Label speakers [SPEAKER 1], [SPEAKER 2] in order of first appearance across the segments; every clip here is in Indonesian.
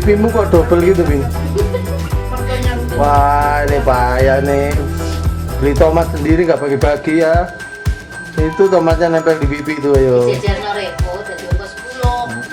[SPEAKER 1] pipimu kok double gitu, Bing? Wah, ini payah nih. Beli tomat sendiri nggak bagi-bagi ya. Itu tomatnya nempel di pipi itu, ayo.
[SPEAKER 2] Jajarno repot, jadi ongkos 10.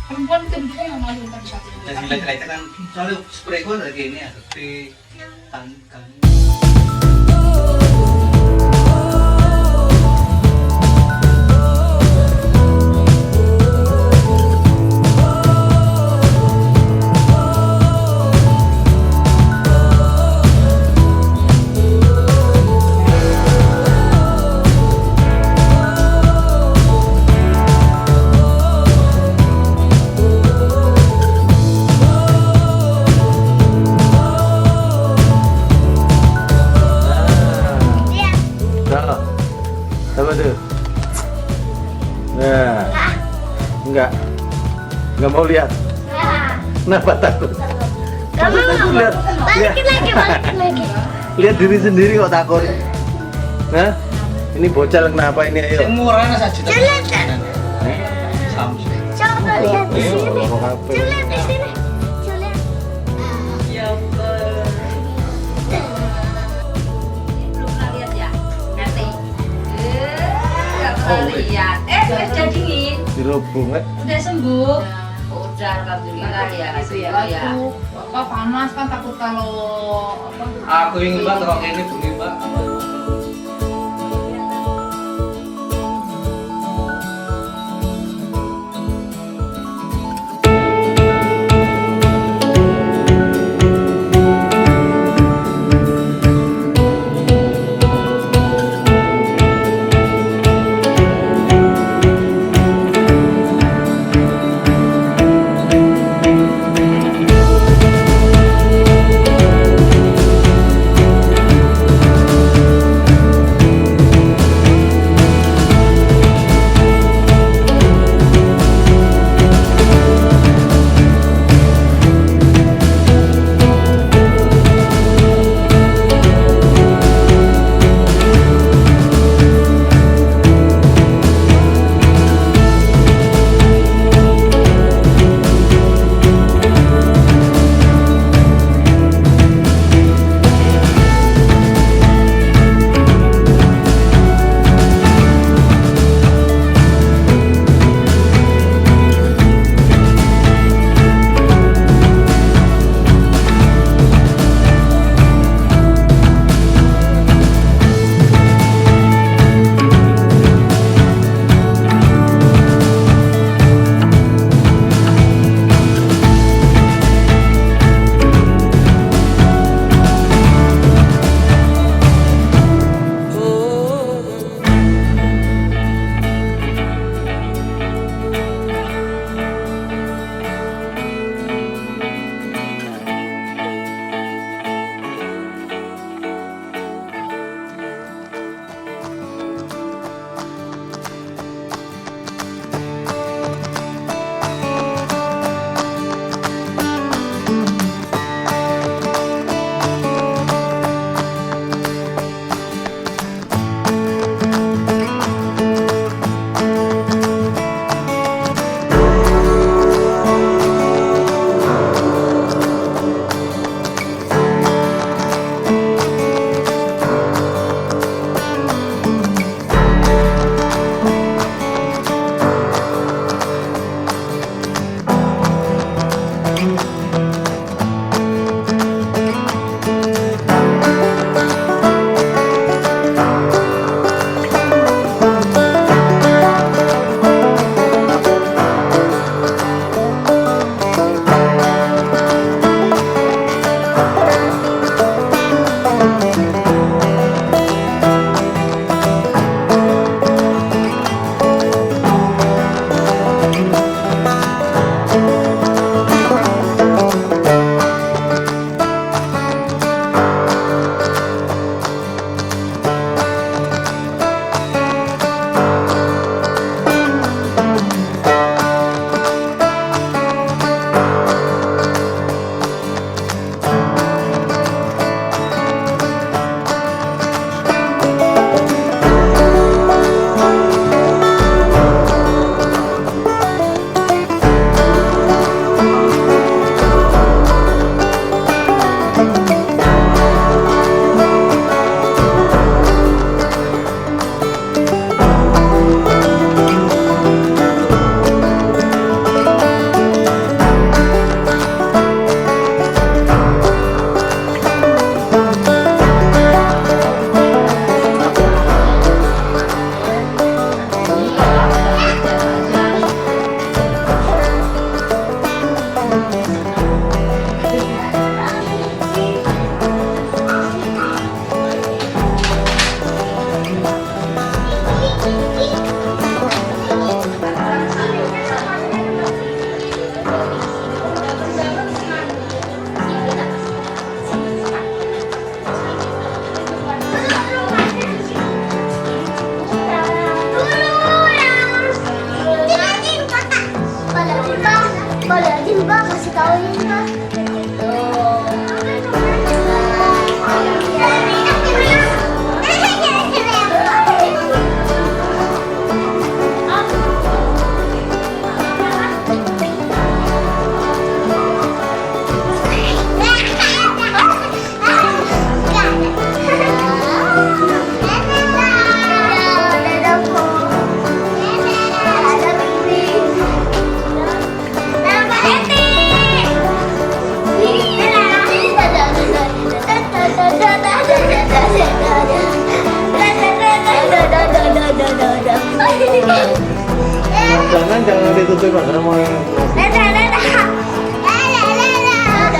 [SPEAKER 3] Perempuan itu bentuknya yang malu pada saat itu.
[SPEAKER 4] Dan kita kan soalnya spray gua lagi ini ya, di kan.
[SPEAKER 1] Nah, apa tuh? Nah, enggak mau lihat. Kenapa takut?
[SPEAKER 5] Kamu
[SPEAKER 1] Takut lihat,
[SPEAKER 5] balikin lagi.
[SPEAKER 1] lihat diri sendiri kok takut. Nah, ini bocah kenapa ini ayo?
[SPEAKER 4] Yang murahnya saja.
[SPEAKER 5] Lihat kan?
[SPEAKER 4] Samsung.
[SPEAKER 5] Coba lihat di
[SPEAKER 1] Ayo,
[SPEAKER 5] sini.
[SPEAKER 1] ngomong apa?
[SPEAKER 5] Coba lihat di sini. Coba lihat.
[SPEAKER 2] Ya ampun. Belum pernah lihat ya? Nanti. Nggak pernah lihat. Udah dingin.
[SPEAKER 1] Dirobong,
[SPEAKER 2] Udah sembuh. Udah, alhamdulillah ya.
[SPEAKER 3] Itu ya.
[SPEAKER 2] Ya.
[SPEAKER 3] Apa panas kan takut kalau
[SPEAKER 4] Aku ingin banget kalau ini beli mbak.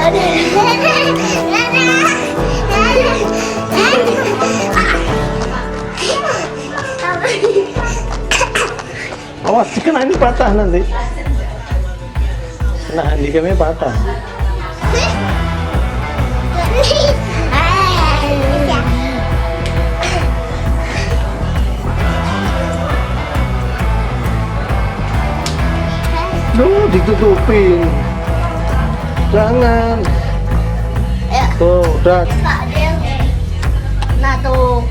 [SPEAKER 1] Awas, kena ini patah nanti. Nah, handicapnya patah. Duh, ditutupin. Jangan. Tuh, udah.
[SPEAKER 5] Nah tuh.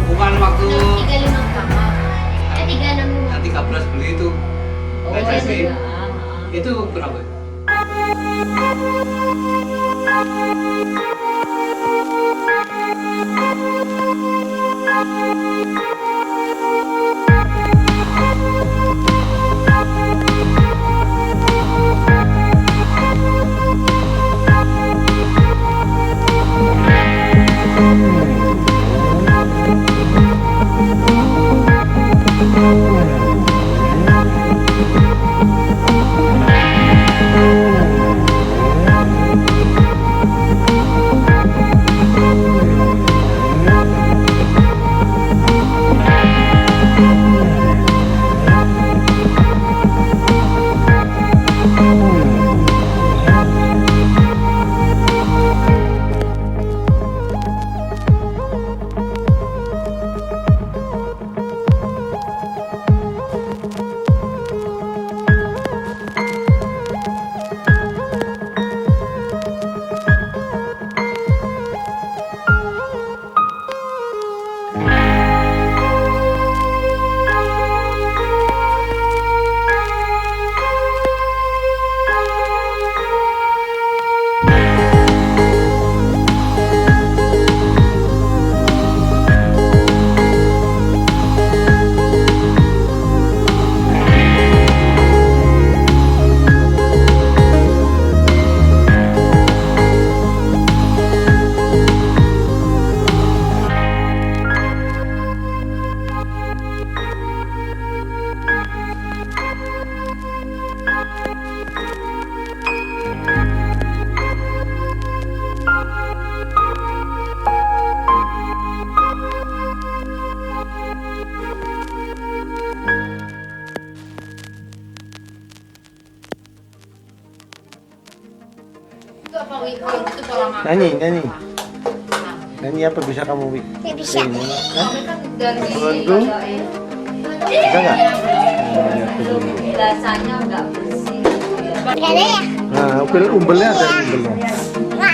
[SPEAKER 4] Bukan waktu
[SPEAKER 5] 35 kamar. 36.
[SPEAKER 4] nanti 13 beli itu. Aja sih. Itu berapa?
[SPEAKER 3] Itu apa Wi? Kalau itu pola makan.
[SPEAKER 1] Nyanyi, nyanyi.
[SPEAKER 3] Nah,
[SPEAKER 1] Ini apa bisa kamu bikin?
[SPEAKER 5] Tidak bisa.
[SPEAKER 1] Ini. Hah?
[SPEAKER 2] Kan dari
[SPEAKER 1] Bandung? Bisa nggak? Lihat dulu.
[SPEAKER 2] biasanya nggak bersih.
[SPEAKER 5] Gak ada ya?
[SPEAKER 1] Nah, umbelnya ada umbelnya.
[SPEAKER 5] Enggak.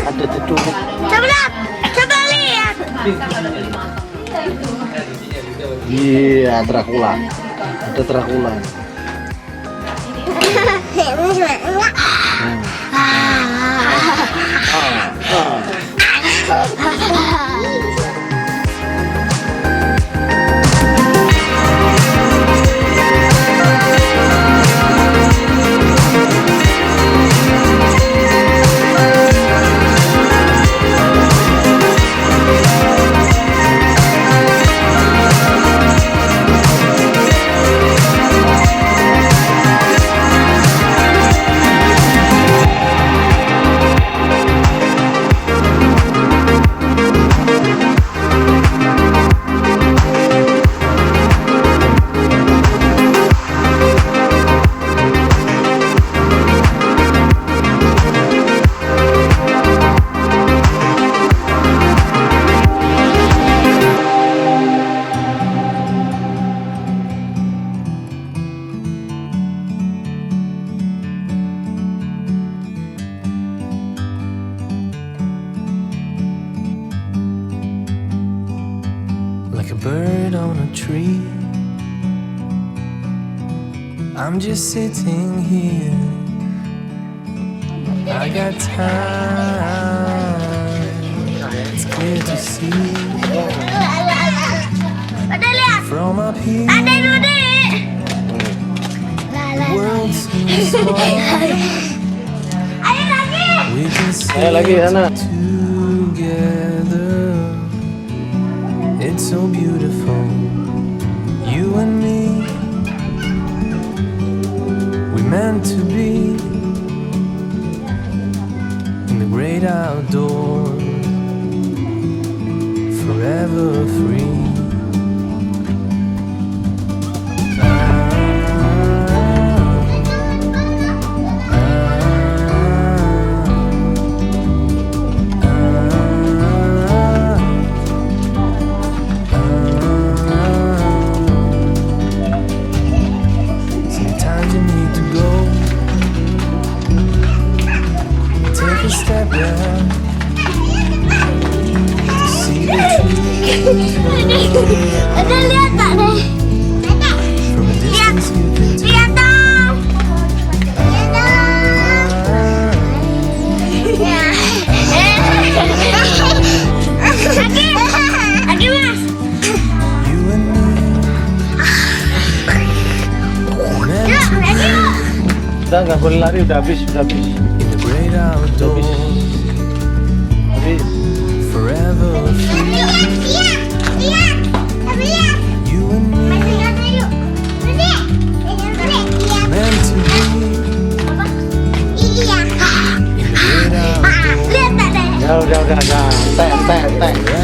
[SPEAKER 1] Ada jeduk.
[SPEAKER 5] Coba lihat.
[SPEAKER 1] Iya, Dracula. Ada Dracula.
[SPEAKER 6] Like a bird on a tree, I'm just sitting here. I got time, it's clear to see. From up here, the world seems small. We can
[SPEAKER 1] Ayo lagi,
[SPEAKER 6] sit
[SPEAKER 1] anak.
[SPEAKER 6] together. It's so beautiful, you and me. We meant to be in the great outdoors, forever free.
[SPEAKER 5] Ada lihat tak deh?
[SPEAKER 6] From a distance you can tell.
[SPEAKER 5] Lihat dong. Lihat dong. Ya. Lagi mas.
[SPEAKER 6] You and me. Meant
[SPEAKER 5] Yuk,
[SPEAKER 6] to
[SPEAKER 5] lagi yuk.
[SPEAKER 1] Udah nggak boleh lari, udah habis.
[SPEAKER 6] be in the great outdoors.
[SPEAKER 1] Habis.
[SPEAKER 6] Forever free.
[SPEAKER 5] Lihat, lihat, lihat.
[SPEAKER 6] You and me.
[SPEAKER 5] Masih lihat yuk. Lihat, lihat.
[SPEAKER 6] Meant to be
[SPEAKER 5] Iya.
[SPEAKER 6] in the great outdoors.
[SPEAKER 5] Lihat tak deh?
[SPEAKER 1] Ya udah. Teh.
[SPEAKER 6] Forever